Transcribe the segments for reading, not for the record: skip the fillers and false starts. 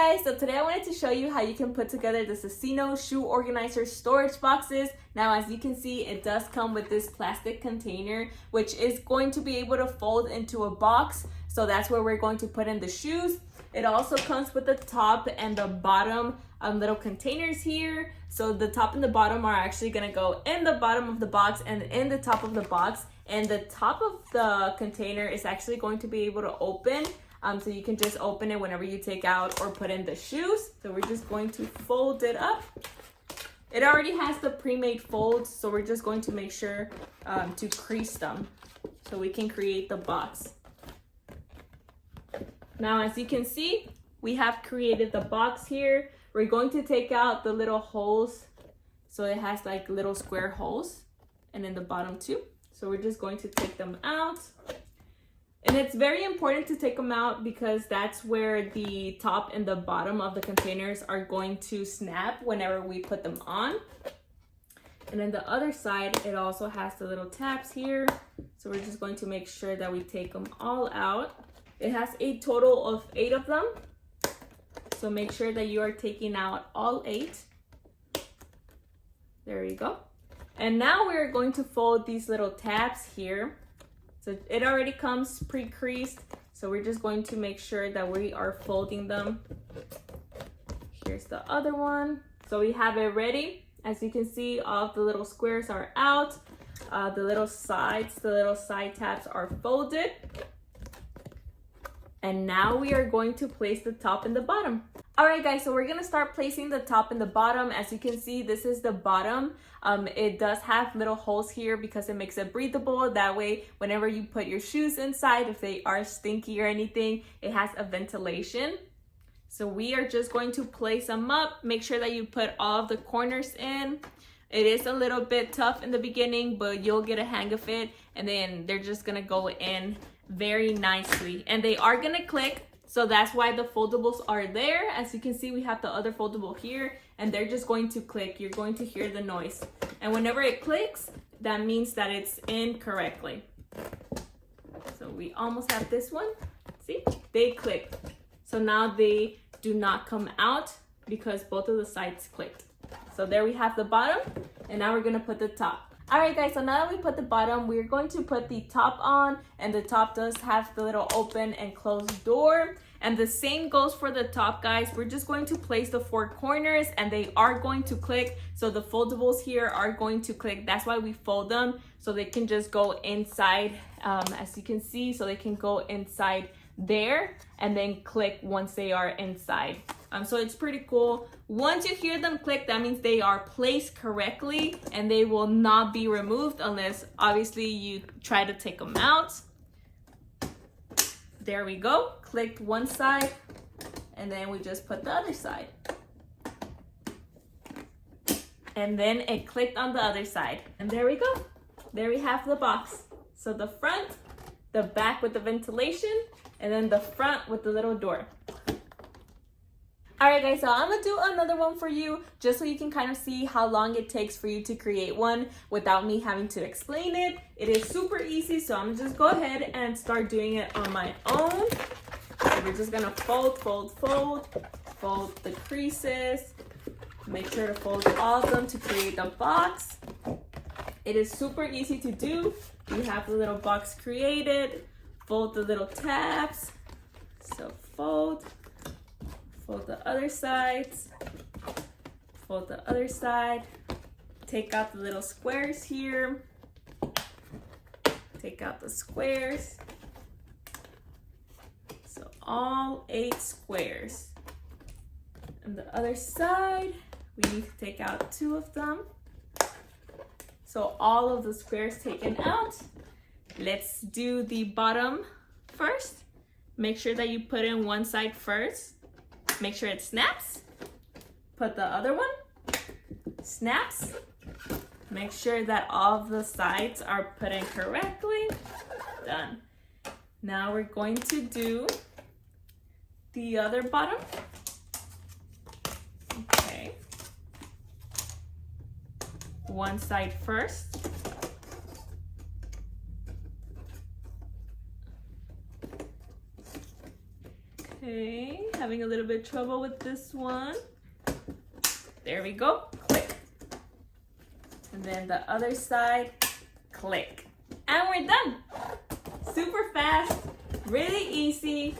guys, so today I wanted to show you how you can put together the SESENO shoe organizer storage boxes. Now as you can see, it does come with this plastic container which is going to be able to fold into a box, so that's where we're going to put in the shoes. It also comes with the top and the bottom little containers here. So the top and the bottom are actually going to go in the bottom of the box and in the top of the box, and the top of the container is actually going to be able to open. So you can just open it whenever you take out or put in the shoes. So we're just going to fold it up. It already has the pre-made folds, so we're just going to make sure to crease them so we can create the box. Now as you can see, we have created the box here. We're going to take out the little holes, so it has like little square holes, and in the bottom too. So we're just going to take them out. And it's very important to take them out because that's where the top and the bottom of the containers are going to snap whenever we put them on. And then the other side, it also has the little tabs here. So we're just going to make sure that we take them all out. It has a total of 8 of them. So make sure that you are taking out all 8. There we go. And now we're going to fold these little tabs here. So it already comes pre-creased, so we're just going to make sure that we are folding them. Here's the other one. So we have it ready. As you can see, all of the little squares are out. The little side tabs are folded. And now we are going to place the top and the bottom. All right guys, so we're gonna start placing the top and the bottom. As you can see, this is the bottom. It does have little holes here because it makes it breathable. That way, whenever you put your shoes inside, if they are stinky or anything, it has a ventilation. So we are just going to place them up. Make sure that you put all of the corners in. It is a little bit tough in the beginning, but you'll get a hang of it, and then they're just gonna go in very nicely. And they are gonna click. So that's why the foldables are there. As you can see, we have the other foldable here, and they're just going to click. You're going to hear the noise. And whenever it clicks, that means that it's in correctly. So we almost have this one. See, they clicked. So now they do not come out because both of the sides clicked. So there we have the bottom, and now we're gonna put the top. All right guys, so now that we put the bottom, we're going to put the top on, and the top does have the little open and closed door. And the same goes for the top, guys. We're just going to place the 4 corners, and they are going to click. So the foldables here are going to click. That's why we fold them, so they can just go inside, as you can see, so they can go inside there and then click once they are inside. So it's pretty cool. Once you hear them click, that means they are placed correctly and they will not be removed unless obviously you try to take them out. There we go. Clicked one side, and then we just put the other side. And then it clicked on the other side. And there we go. There we have the box. So the front, the back with the ventilation, and then the front with the little door. All right guys, so I'm gonna do another one for you just so you can kind of see how long it takes for you to create one without me having to explain it. It is super easy, so I'm just go ahead and start doing it on my own. So we're just gonna fold the creases. Make sure to fold all of them to create the box. It is super easy to do. You have the little box created. Fold the little tabs. So fold the other sides, fold the other side, take out the little squares here, take out the squares. So all 8 squares. And the other side, we need to take out 2 of them. So all of the squares taken out. Let's do the bottom first. Make sure that you put in one side first. Make sure it snaps. Put the other one. Snaps. Make sure that all of the sides are put in correctly. Done. Now we're going to do the other bottom. Okay. One side first. Okay, having a little bit of trouble with this one. There we go, click. And then the other side, click. And we're done. Super fast, really easy,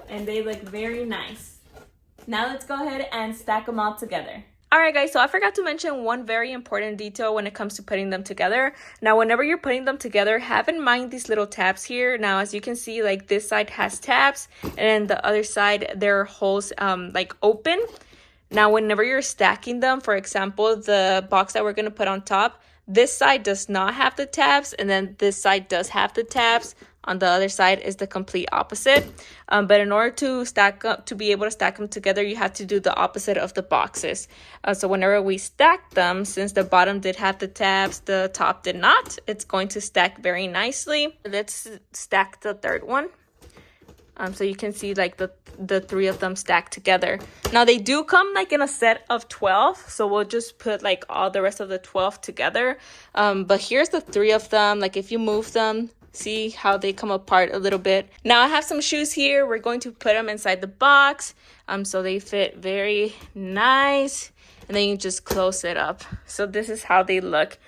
and they look very nice. Now let's go ahead and stack them all together. Alright guys, so I forgot to mention one very important detail when it comes to putting them together. Now whenever you're putting them together, have in mind these little tabs here. Now as you can see, like this side has tabs and the other side there are holes like open. Now whenever you're stacking them, for example, the box that we're going to put on top, this side does not have the tabs and then this side does have the tabs. On the other side is the complete opposite. But in order to be able to stack them together, you have to do the opposite of the boxes. So whenever we stack them, since the bottom did have the tabs, the top did not, it's going to stack very nicely. Let's stack the third one. So you can see like the three of them stacked together. Now they do come like in a set of 12, so we'll just put like all the rest of the 12 together. But here's the three of them. Like if you move them, see how they come apart a little bit. Now I have some shoes here. We're going to put them inside the box so they fit very nice, and then you just close it up. So this is how they look.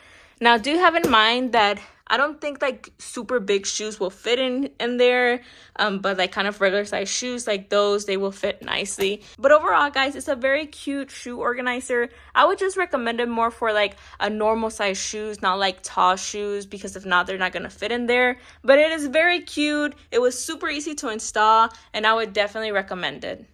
Now do have in mind that I don't think like super big shoes will fit in there, but like kind of regular size shoes like those, they will fit nicely. But overall guys, it's a very cute shoe organizer. I would just recommend it more for like a normal size shoes, not like tall shoes, because if not, they're not gonna fit in there. But it is very cute. It was super easy to install and I would definitely recommend it.